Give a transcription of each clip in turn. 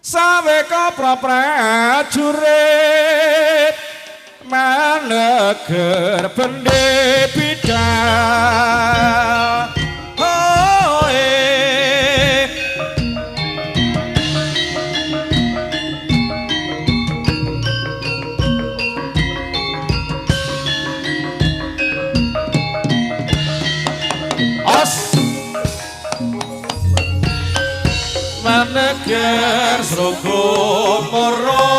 saweka prajurit maneger bendhe bidal maneger srugun moro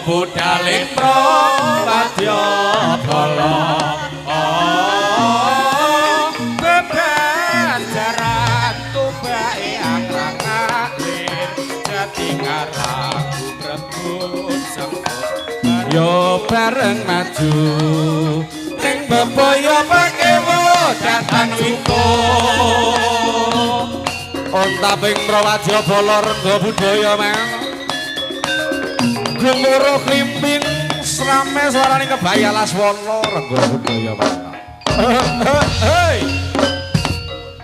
budaling prawadya bala beban jaran tubake angrak-angrik jati karaku rebut semput yo bareng maju ning bebaya pakewo datan wiko ontaping prawadya bala rengga budaya mang gumuro klimping srame suarane kebaya laswana rengga budaya mang hei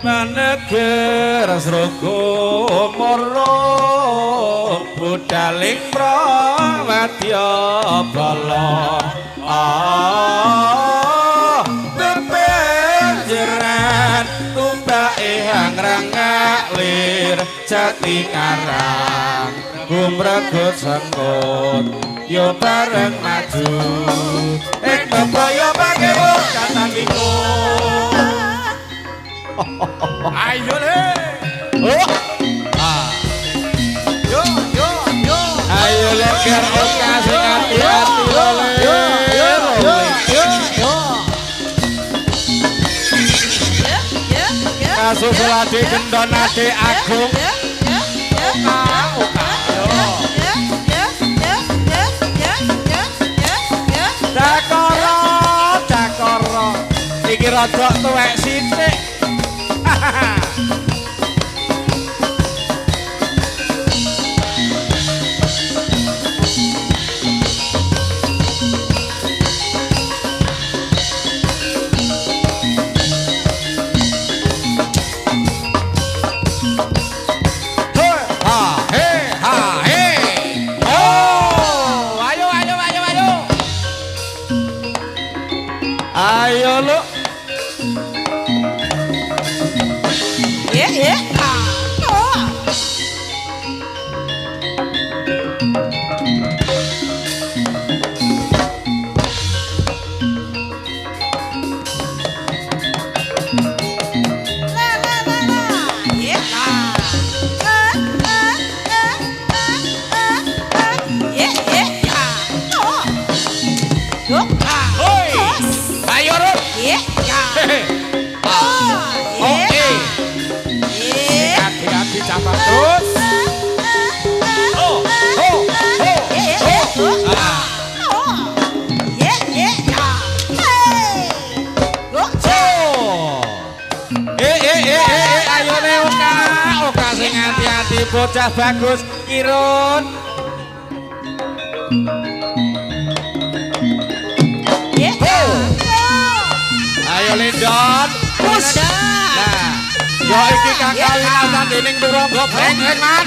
maneger srukumara budaling prawadya bala bebenjeran tumbake anggrang-anglir jati karang gumregut sengkut yo bareng maju ing bebaya pakewo katan wiko ayo le yo ayo le ker oka sing ati-ati yo Susulade gendonade agung Dakara iki rada tuwek sithik ayo lu hati-hati capak terus ayo ne oka sing hati-hati bocah bagus Irun ayo Lindon nah yo iki kakawin dening Turangga brengeng man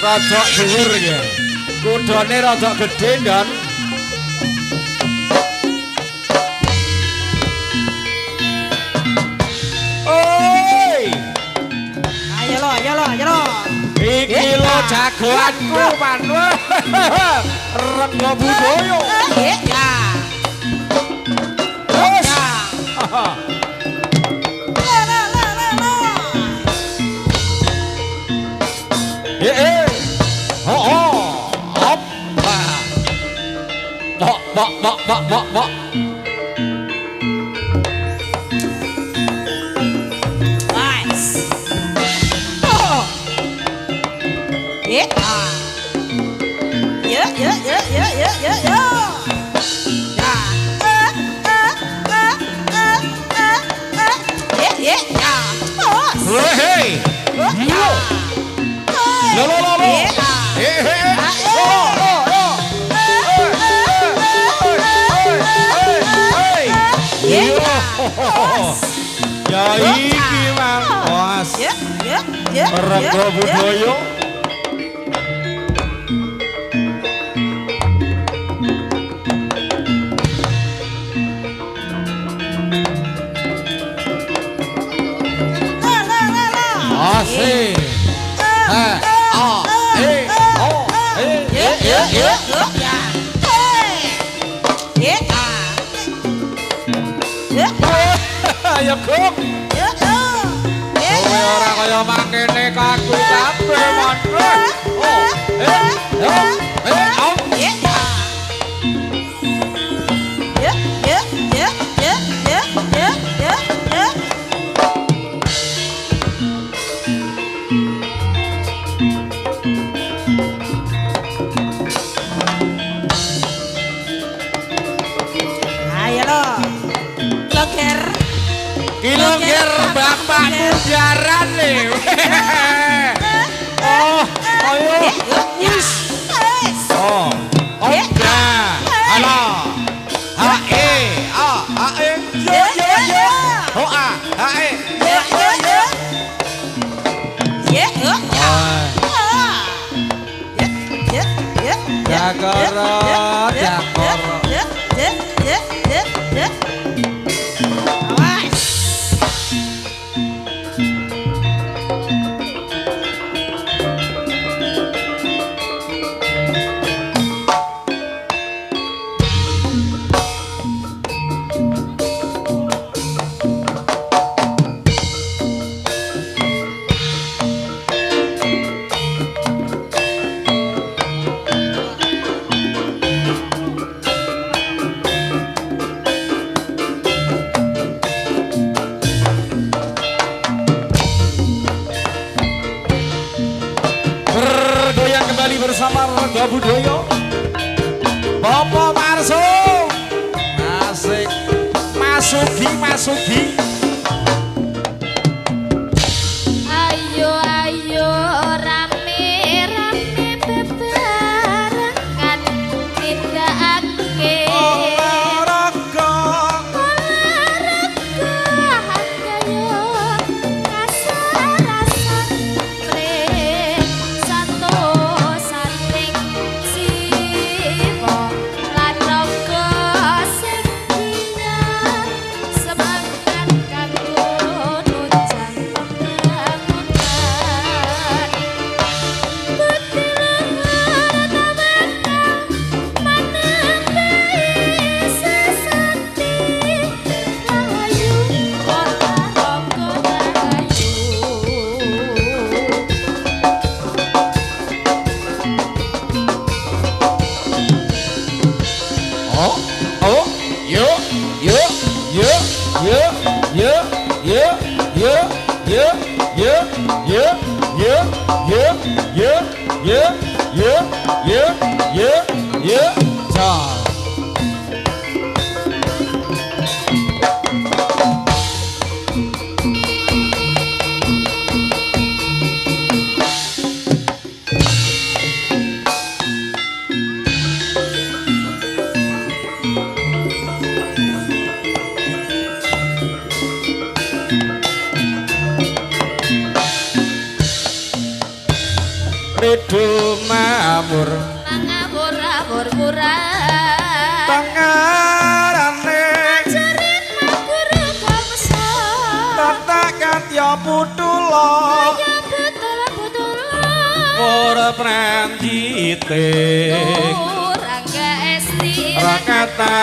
rada dhuwur ya kudane rada gedhe Ndon oi ayo lo iki lo jagoanku Pandu rengga budaya ya Bok. Hei. Lo. Ya iki Mang Bos. Rego budaya. Asik. Ayo kok. Kowe ora kaya mangkene kaku kabeh mon. Kilongger bapakmu jaran nih. Oh, ayo. Yes. Oh, nah, halo. Hae, hae. Yo. Oh, hae. Yo. Jakoro. Bersama Rego Budaya Bapak Marso asik Masugi ayo rame bebarengan nindakake olahraga kaya kasar-kasar Redo mamur murah pengarane ajarin guru kamsa tata katya putula ya betul ora pranjite Rangga Esti rakata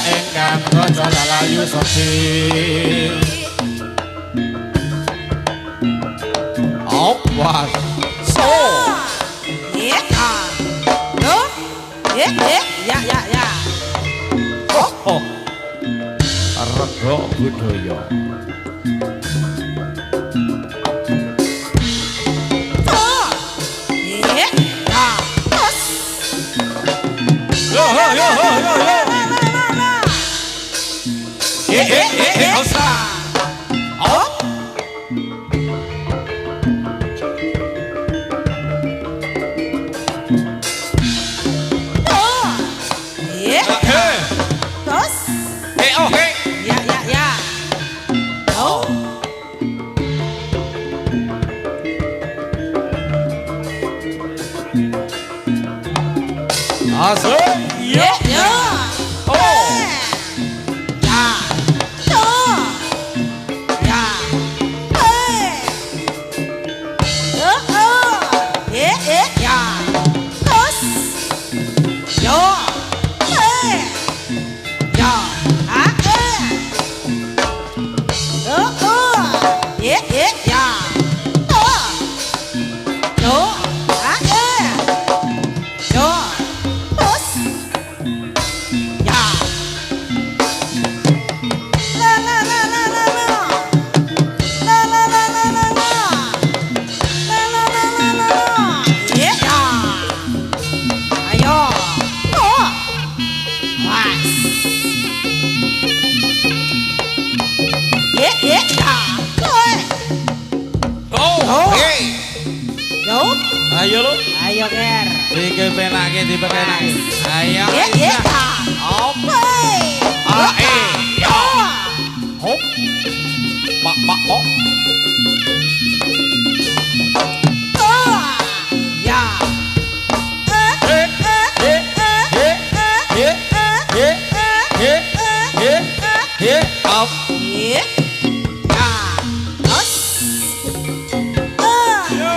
engkang kanca lalayu sepi awas so ya. oh. Rego Budaya Asik. Yo. Yo. Oh. Ya. Yo. Ya. Yo. Ya. Terus. Yo. Ya. Ya. Yo. Yo. Terus. Ya. La la la la la la. La la la la la la. La la la la la la. Ya. Ayo. Oh. Was. Ya. Oi. Oh. Hey. Yo. Ayo lu. Ayo ger. Dipenake. Ayo. Ya. Op. Oi. Ya. Hop. Pak oh. Oh. Ya. Up. Ya. Terus. Yo.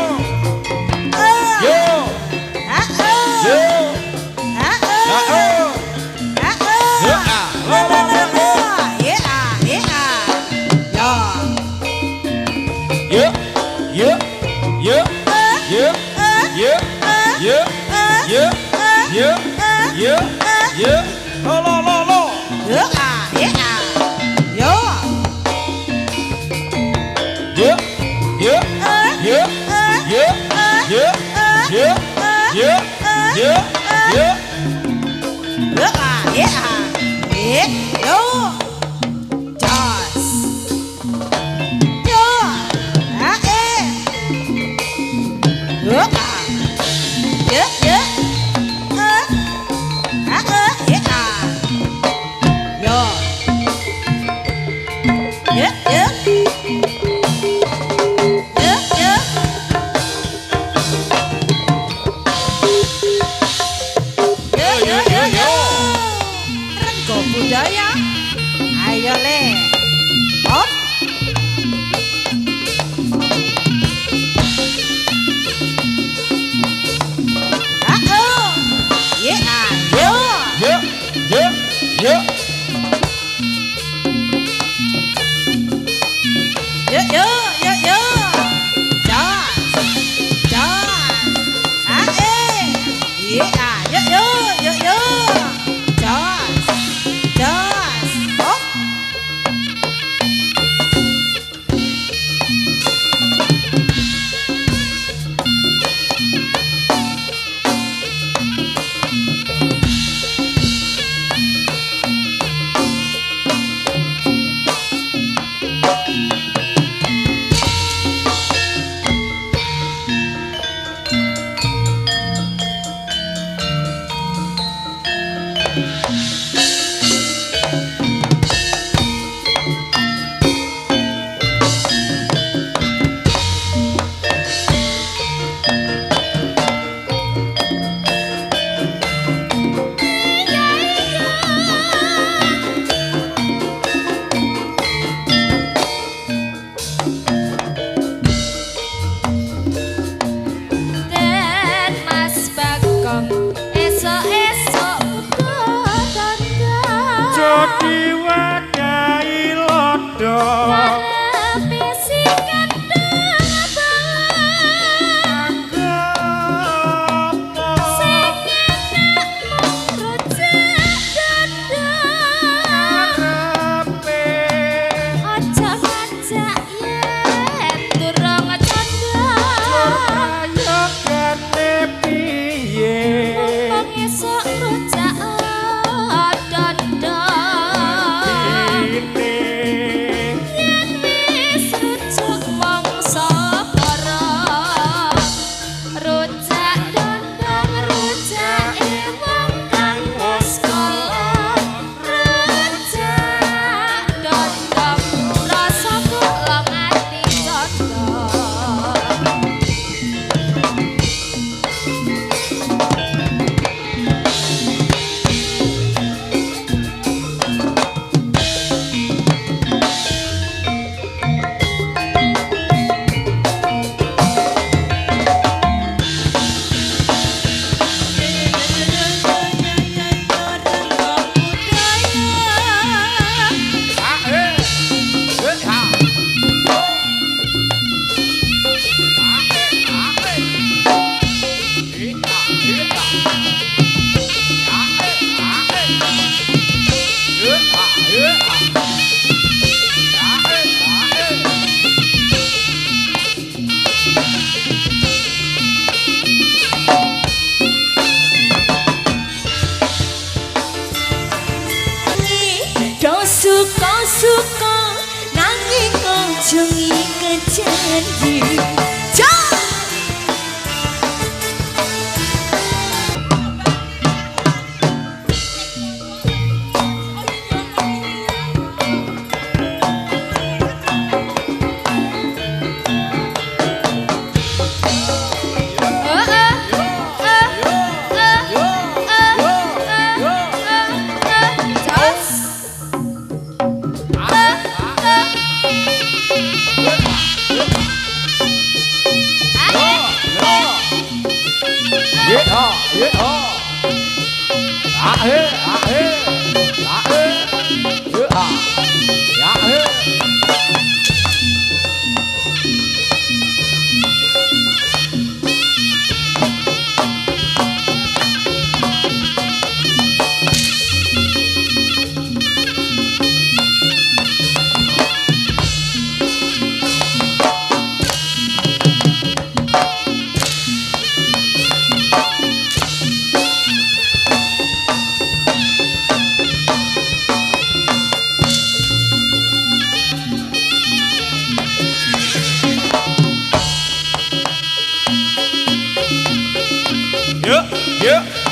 janji.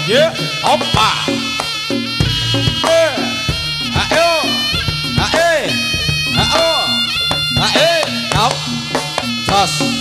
Yuk, opa. Ayo, hop, tos.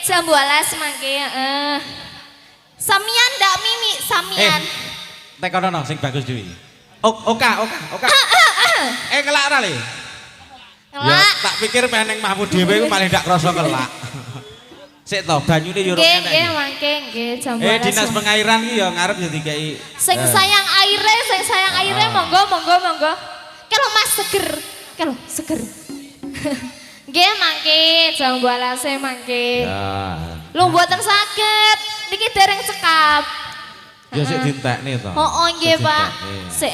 Jambu alas mangke Samian ndak Mimi, samian. Tekono no sing bagus dhewe. Oka. Kelak ora le. Ya tak pikir meneng mahmu dhewe ku paling ndak krasa kelak. Sik to banyune yo ora enek. Nggih, mangke nggih jambu alas. Dinas pengairan ki yo ngarep yo dikeki. Sing sayang aire monggo. Kalau Mas seger. Nggih mangke jambu alase mangke. Ya. Lho mboten saged. Niki dereng cekap. Ya sik dientekne to. Oh nggih Pak. Sik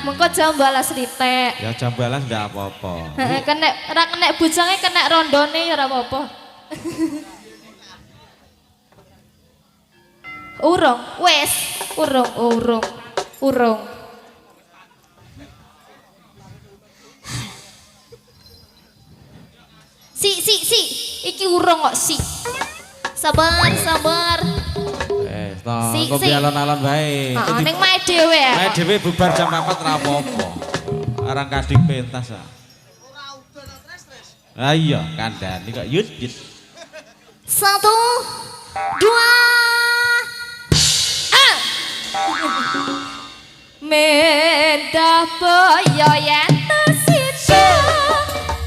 mengko jambu alas ritek. Ya jambu alas ndak apa-apa. Heeh ora kenek bojange kenek rondone ya ora apa-apa. Urung. Si, iki urung kok si. Sabar. Kok alon-alon bae. Heeh ning mae dhewe ya. Mae dhewe bubar jam 4 ora apa-apa. Arang kading pentas ah. Ora udan stres. Ah iya, kandhani kok yut. 1 2 Mendah boyo yen tesita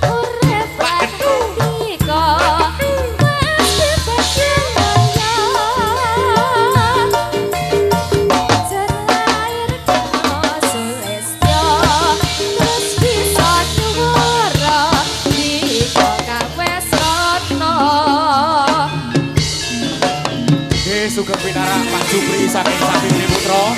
urip andika wis dibagaya jerair kena sulistya terus bisa nyuwara dika kang wis rana Sugeng pinarak Pak Jupri saking Sapitri Putra.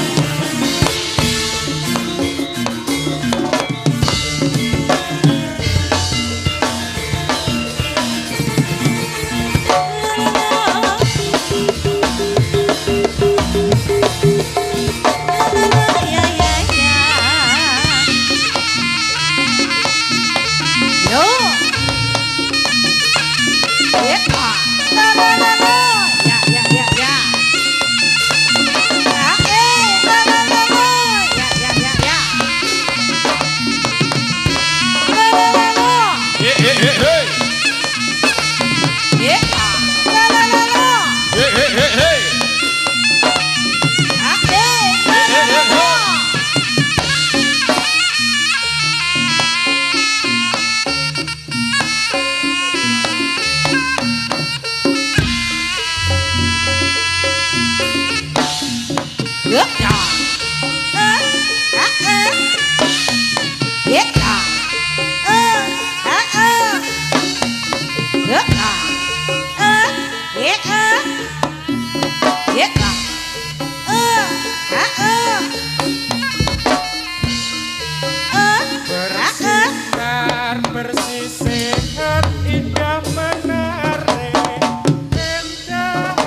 Bersih sehat indah menarik endah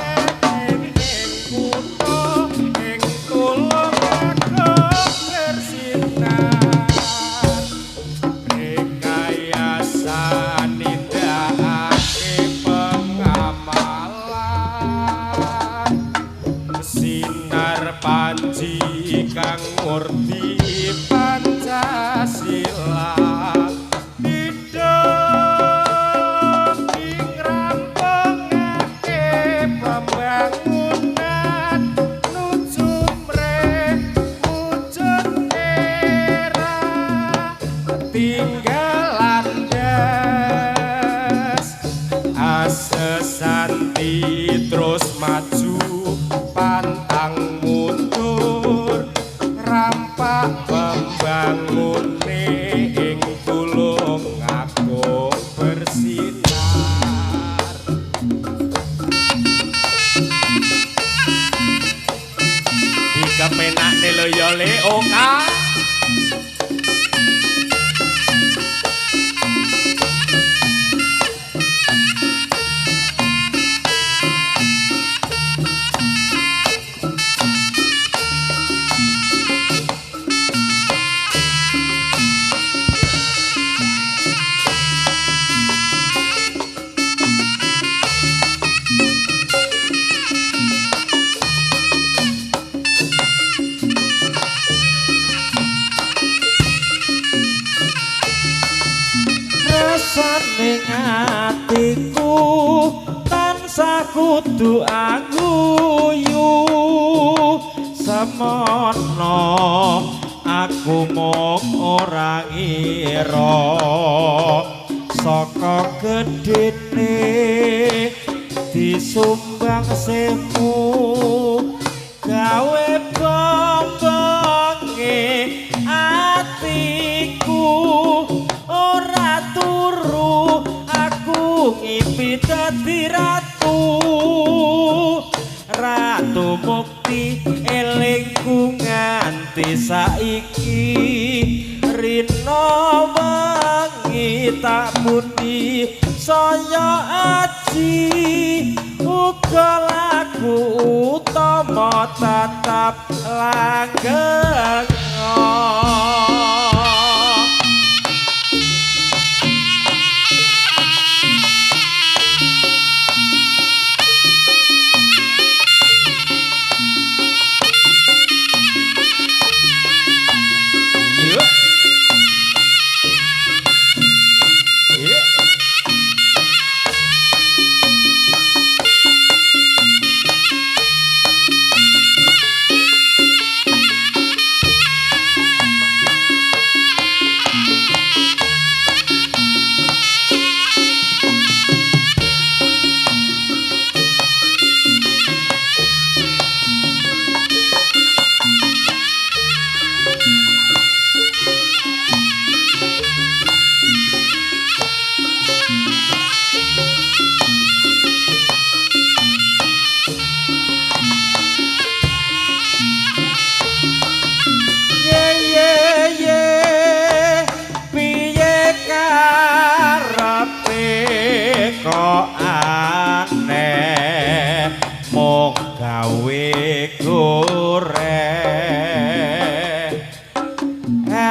ing kutha ing kula bersinar rekayasa nindakake pengamalan sinar panji kang murti Pancasila terus maju pantang mundur rampak pembangunne ing Tulungagung bersinar dikepenakne lho ya le oka ning atiku tansah kudu aguyu semono aku mung ora ngira saka gedene disumbang semu gawe bombonge atiku ora turu aku ngimpi dadi ratu ratu mukti elingku nganti saiki rino wengi tak muni saya aji uga lagu utama tetap langgeng